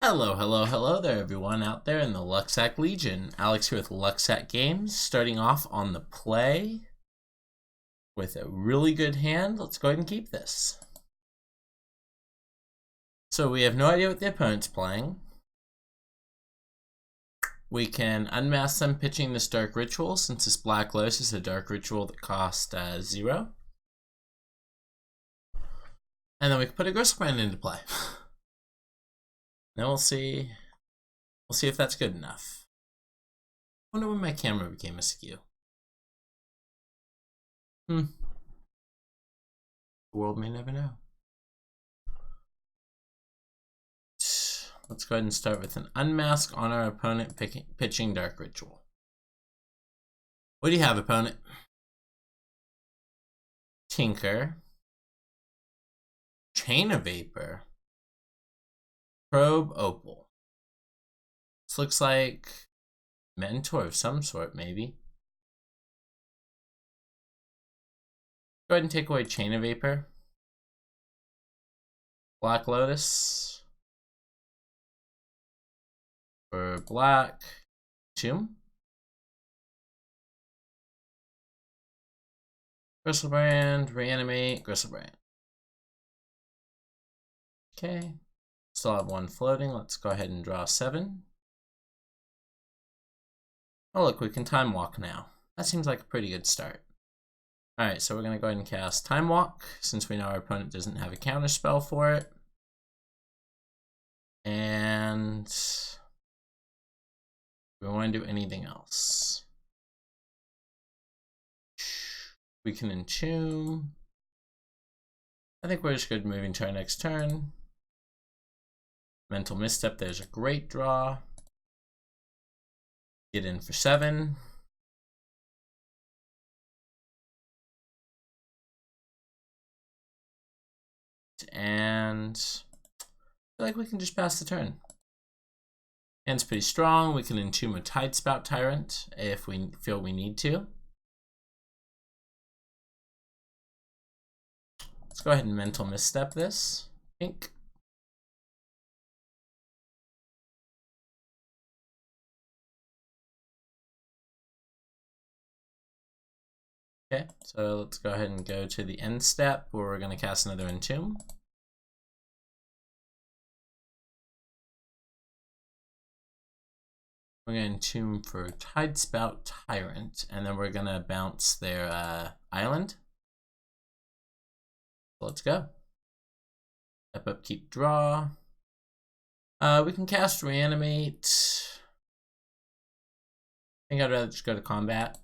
Hello there, everyone out there in the Lucksack Legion. Alex here with Lucksack Games, starting off on the play with a really good hand. Let's go ahead and keep this. So we have no idea what the opponent's playing. We can unmask them pitching this Dark Ritual, since this Black Lotus is a Dark Ritual that costs 0. And then we can put a Gristlebrand into play. Then we'll see if that's good enough. I wonder when my camera became askew. The world may never know. Let's go ahead and start with an unmask on our opponent pitching Dark Ritual. What do you have, opponent? Tinker. Chain of Vapor. Probe Opal. This looks like Mentor of some sort, maybe. Go ahead and take away Chain of Vapor. Black Lotus. For black, Tomb. Gristlebrand, Reanimate, Gristlebrand. Okay. Still have one floating. Let's go ahead and draw 7. Oh look, we can Time Walk now. That seems like a pretty good start. Alright, so we're going to go ahead and cast Time Walk, since we know our opponent doesn't have a counter spell for it. And we want to do anything else. We can Entomb. I think we're just good moving to our next turn. Mental Misstep, there's a great draw. Get in for 7. And I feel like we can just pass the turn. Hand's pretty strong. We can Entomb a Tidespout Tyrant if we feel we need to. Let's go ahead and Mental Misstep this. Pink. Okay, so let's go ahead and go to the end step where we're going to cast another Entomb. We're going to Entomb for Tidespout Tyrant, and then we're going to bounce their island. So let's go. Step up, keep draw. We can cast Reanimate. I think I'd rather just go to combat.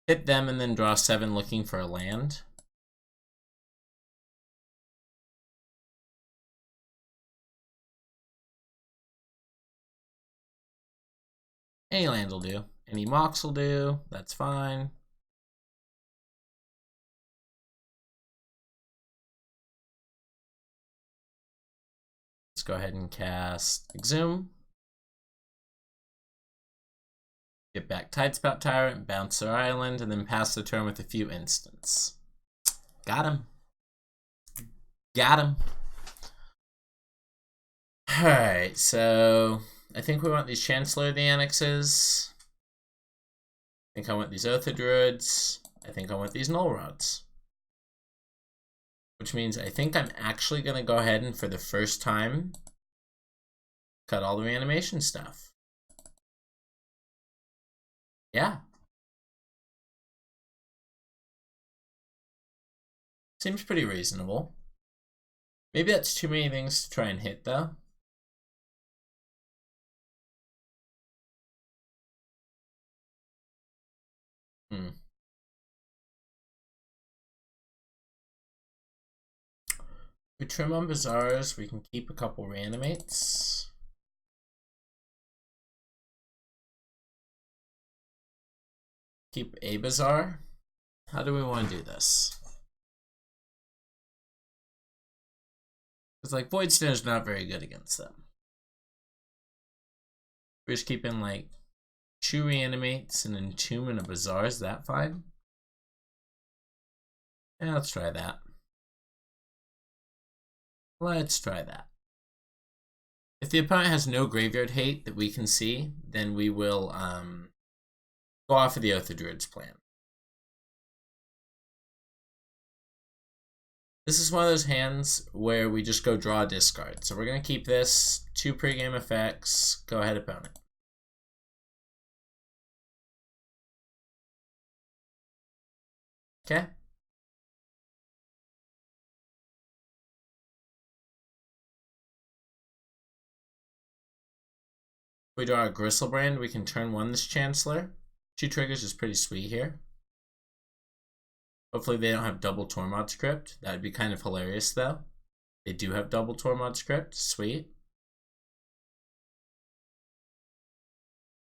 Hit them and then draw 7 looking for a land. Any land will do. Any Mox will do. That's fine. Let's go ahead and cast Exhume. Get back Tidespout Tyrant, bounce their island, and then pass the turn with a few instants. Got him. Got him. Alright, so I think we want these Chancellor of the Annexes. I think I want these Oath of Druids. I think I want these Null Rods. Which means I think I'm actually going to go ahead and, for the first time, cut all the reanimation stuff. Yeah. Seems pretty reasonable. Maybe that's too many things to try and hit, though. We trim on Bazaars, we can keep a couple Reanimates. Keep a Bazaar. How do we want to do this? Because like Voidstone's not very good against them. We're just keeping like 2 Reanimates and Entomb and a Bazaar. Is that fine? Yeah, let's try that. Let's try that. If the opponent has no graveyard hate that we can see, then we will go off of the Oath of Druids plan. This is one of those hands where we just go draw a discard. So we're going to keep this, 2 pregame effects, go ahead opponent. Okay. If we draw a Gristlebrand, we can turn 1 this Chancellor. 2 triggers is pretty sweet here. Hopefully they don't have double Tormod script. That would be kind of hilarious though. They do have double Tormod script. Sweet.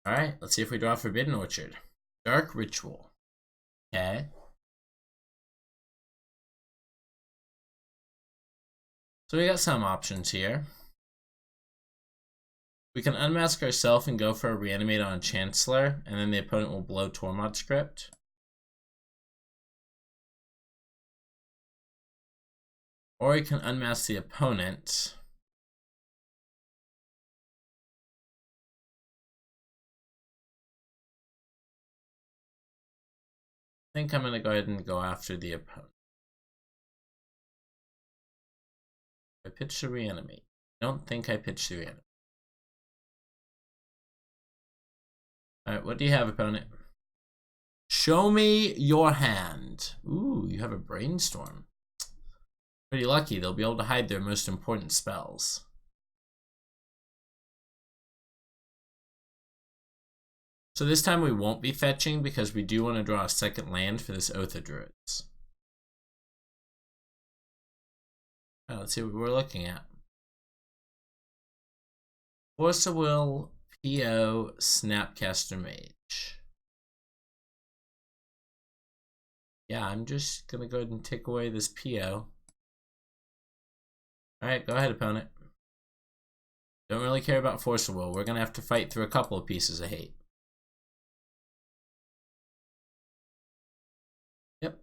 Alright, let's see if we draw Forbidden Orchard. Dark Ritual. Okay. So we got some options here. We can unmask ourselves and go for a Reanimator on Chancellor, and then the opponent will blow Tormod script. Or we can unmask the opponent. I think I'm going to go ahead and go after the opponent. I pitched the Reanimate. I don't think I pitched the Reanimate. Alright, what do you have, opponent? Show me your hand. Ooh, you have a Brainstorm. Pretty lucky, they'll be able to hide their most important spells. So this time we won't be fetching because we do want to draw a second land for this Oath of Druids. Right, let's see what we're looking at. Force of Will, PO, Snapcaster Mage. Yeah, I'm just going to go ahead and take away this PO. Alright, go ahead, opponent. Don't really care about Force of Will. We're going to have to fight through a couple of pieces of hate. Yep.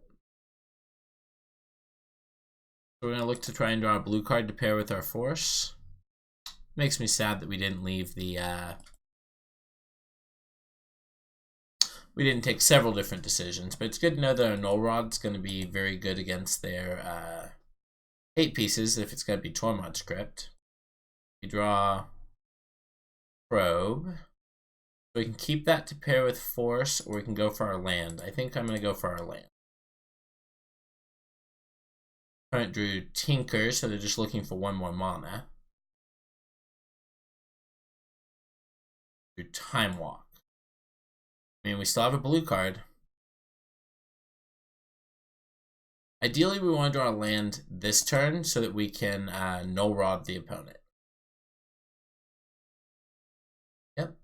So we're going to look to try and draw a blue card to pair with our Force. Makes me sad that we didn't leave the... we didn't take several different decisions, but it's good to know that our Null Rod's going to be very good against their hate pieces if it's going to be Tormod script. We draw Probe. So we can keep that to pair with Force, or we can go for our land. I think I'm going to go for our land. Opponent drew Tinker, so they're just looking for 1 more mana. Drew Time Walk. I mean, we still have a blue card. Ideally, we want to draw a land this turn so that we can Null Rod the opponent. Yep.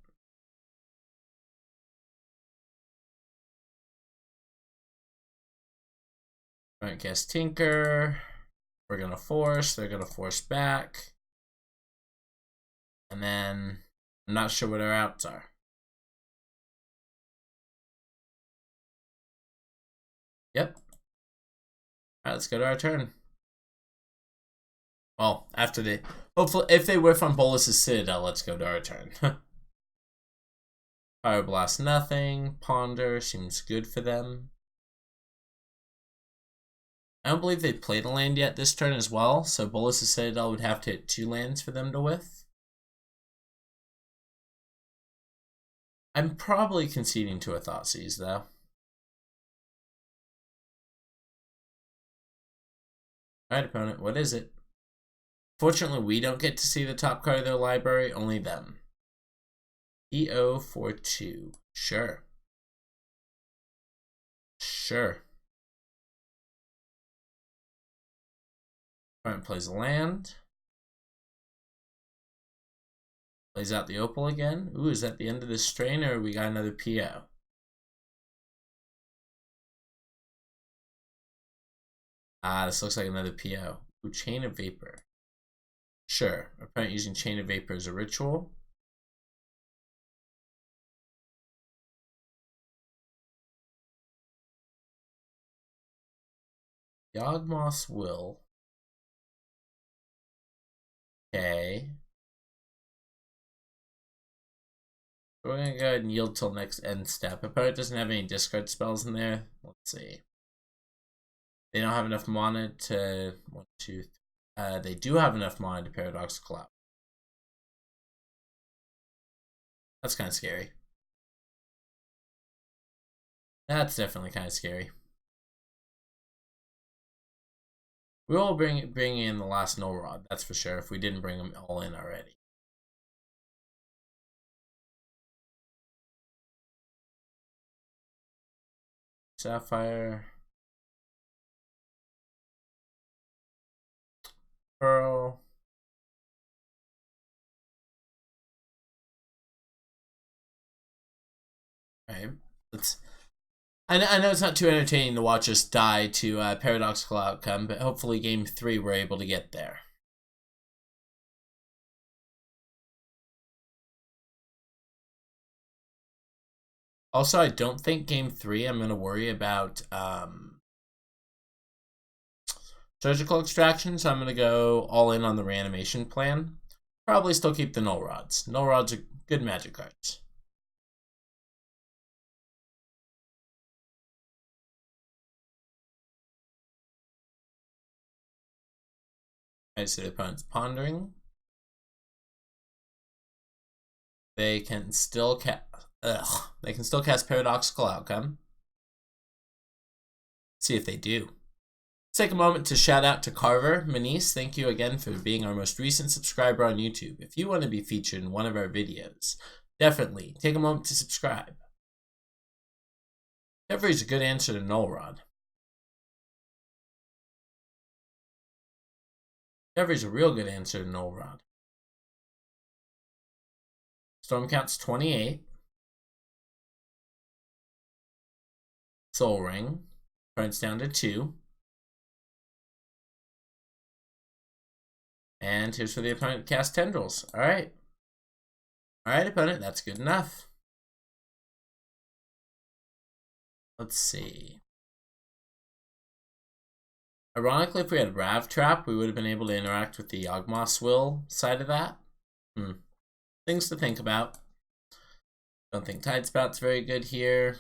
Alright, cast Tinker. We're going to Force. They're going to Force back. And then I'm not sure what our outs are. Yep. Alright, let's go to our turn. Well, after they... Hopefully, if they whiff on Bolas's Citadel, let's go to our turn. Fire Blast, nothing. Ponder seems good for them. I don't believe they played a land yet this turn as well, so Bolas's Citadel would have to hit 2 lands for them to whiff. I'm probably conceding to a Thoughtseize, though. Alright, opponent, what is it? Fortunately, we don't get to see the top card of their library, only them. EO for 2. Sure. Sure. Opponent plays a land. Plays out the Opal again. Ooh, is that the end of this strain, or we got another PO? Ah, this looks like another PO. Ooh, Chain of Vapor. Sure. Opponent using Chain of Vapor as a ritual. Yawgmoth's Will. Okay. So we're going to go ahead and yield till next end step. Opponent doesn't have any discard spells in there. Let's see. They don't have enough mana to... they do have enough mana to Paradoxical Cloud. That's kind of scary. That's definitely kind of scary. We will bring in the last Null Rod, that's for sure, if we didn't bring them all in already. Sapphire. Pearl. Alright, I know it's not too entertaining to watch us die to Paradoxical Outcome, but hopefully Game 3 we're able to get there. Also, I don't think Game 3 I'm going to worry about surgical extraction, so I'm going to go all in on the reanimation plan. Probably still keep the Null Rods. Null Rods are good magic cards. I see the opponent's pondering. They can still cast Paradoxical Outcome. See if they do. Let's take a moment to shout out to Carver Manice. Thank you again for being our most recent subscriber on YouTube. If you want to be featured in one of our videos, definitely take a moment to subscribe. Every's a good answer to Null Rod. Every's a real good answer to Null Rod. Storm Count's 28. Soul Ring. Points down to 2. And here's for the opponent to cast Tendrils. Alright. Alright, opponent, that's good enough. Let's see. Ironically, if we had Rav Trap, we would have been able to interact with the Yawgmoth's Will side of that. Things to think about. Don't think Tidespout's very good here.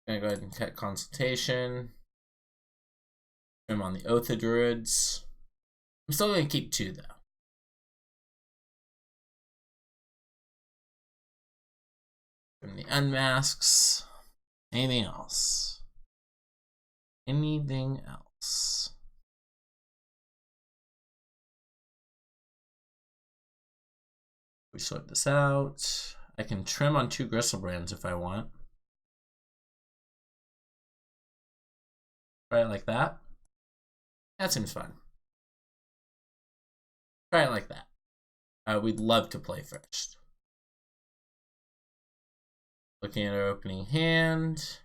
Gonna go ahead and cut Consultation. Trim on the Oath of Druids. I'm still gonna keep 2 though. Trim the Unmasks. Anything else? Anything else? We sort this out. I can trim on 2 Gristlebrands if I want. Try it like that. That seems fun. Try it like that. We'd love to play first. Looking at our opening hand.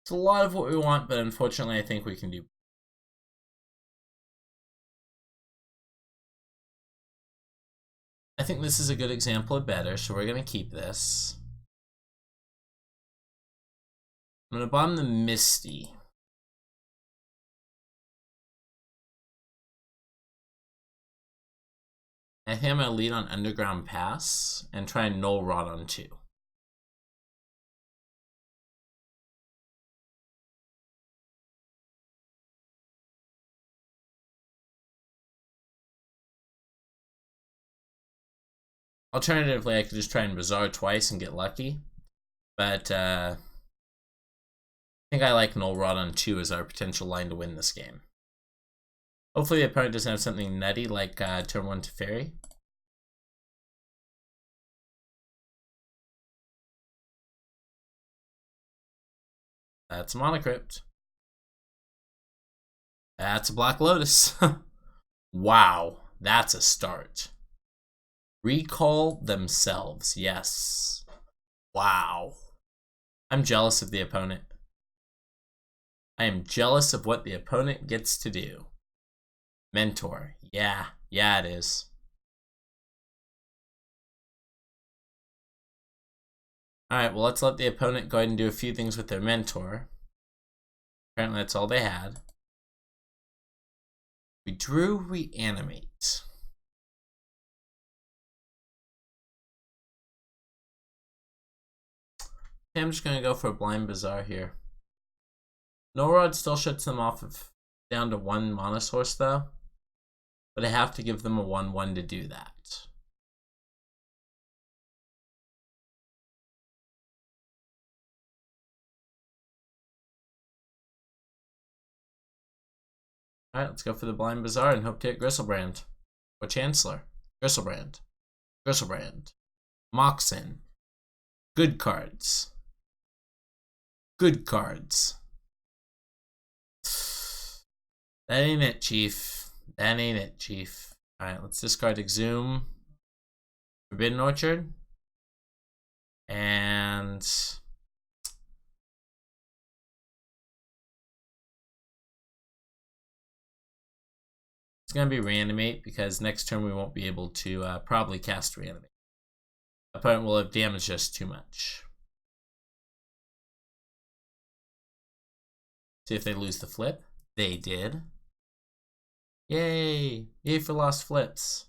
It's a lot of what we want, but unfortunately I think we can do. I think this is a good example of better, so we're going to keep this. I'm going to bomb the Misty. I think I'm going to lead on Underground Pass and try and Null Rod on 2. Alternatively, I could just try and Bazaar twice and get lucky. But I think I like Null Rod on 2 as our potential line to win this game. Hopefully the opponent doesn't have something nutty like turn 1 Teferi. That's a Monocrypt. That's a Black Lotus. Wow, that's a start. Recall themselves, yes. Wow. I'm jealous of the opponent. I am jealous of what the opponent gets to do. Mentor, yeah, it is. Alright, well, let's let the opponent go ahead and do a few things with their Mentor. Apparently that's all they had. We drew Reanimate. Okay, I'm just going to go for a Blind Bazaar here. Norod still shuts them off of down to 1 mana source though. But I have to give them a 1/1 to do that. Alright, let's go for the Blind Bazaar and hope to hit Gristlebrand. Or Chancellor. Gristlebrand. Gristlebrand. Moxen. Good cards. Good cards. That ain't it, Chief. That ain't it, Chief. Alright, let's discard Exhume. Forbidden Orchard. And it's going to be Reanimate because next turn we won't be able to probably cast Reanimate. Opponent will have damaged us too much. See if they lose the flip. They did. Yay! Yay for lost flips.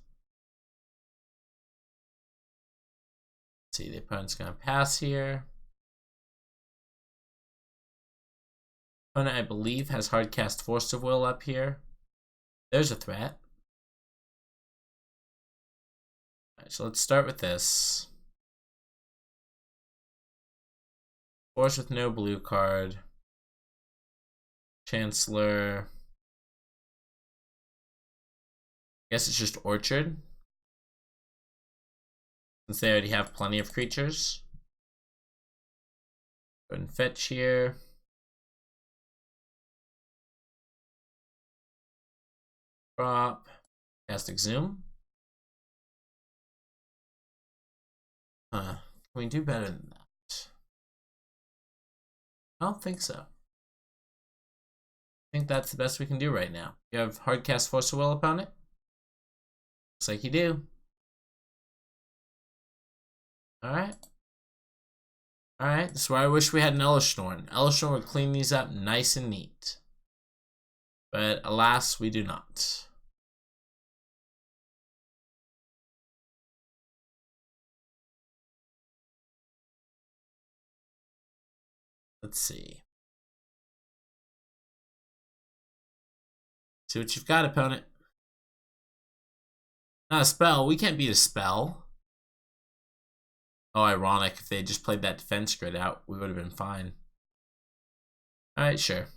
Let's see, the opponent's going to pass here. Opponent, I believe, has hard cast Force of Will up here. There's a threat. Alright, so let's start with this. Force with no blue card. Chancellor. I guess it's just Orchard. Since they already have plenty of creatures. Go ahead and fetch here. Drop. Cast Exhume. Can we do better than that? I don't think so. I think that's the best we can do right now. You have hard cast Force of Will, opponent? Looks like you do. Alright. Alright, this is where I wish we had an Elishnorn. Elishnorn would clean these up nice and neat. But alas, we do not. Let's see. See what you've got, opponent. Not a spell. We can't beat a spell. Oh, ironic. If they had just played that defense grid out, we would have been fine. Alright, sure.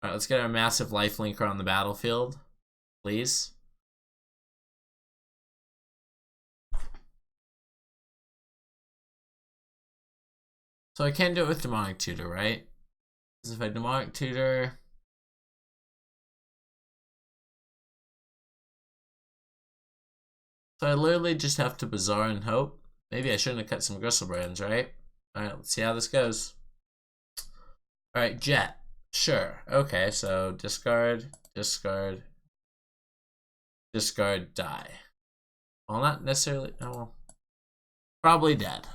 Alright, let's get our massive lifelinker on the battlefield. Please. So I can't do it with Demonic Tutor, right? Because if I Demonic Tutor... So I literally just have to Bazaar and hope. Maybe I shouldn't have cut some Gristlebrand's, right? Alright, let's see how this goes. Alright, Jet. Sure. Okay, so discard, discard, discard, die. Well, not necessarily. Oh, well. Probably dead.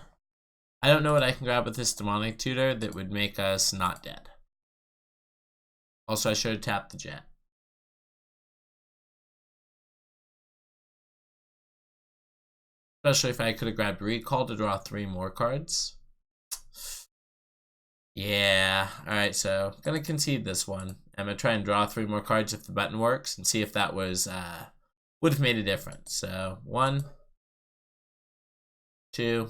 I don't know what I can grab with this Demonic Tutor that would make us not dead. Also, I should have tapped the Jet. Especially if I could have grabbed Recall to draw 3 more cards. Yeah, alright, so I'm gonna concede this one. I'm gonna try and draw 3 more cards if the button works and see if that was would have made a difference. So 1, 2.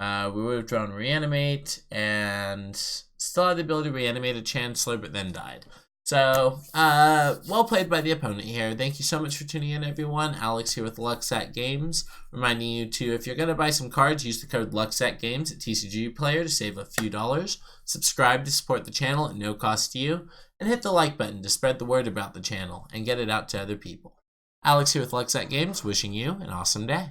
We would have drawn Reanimate and still had the ability to reanimate a Chancellor, but then died. So, well played by the opponent here. Thank you so much for tuning in, everyone. Alex here with Lucksack Games, reminding you to, if you're going to buy some cards, use the code Lucksack Games at TCG Player to save a few dollars. Subscribe to support the channel at no cost to you, and hit the like button to spread the word about the channel and get it out to other people. Alex here with Lucksack Games, wishing you an awesome day.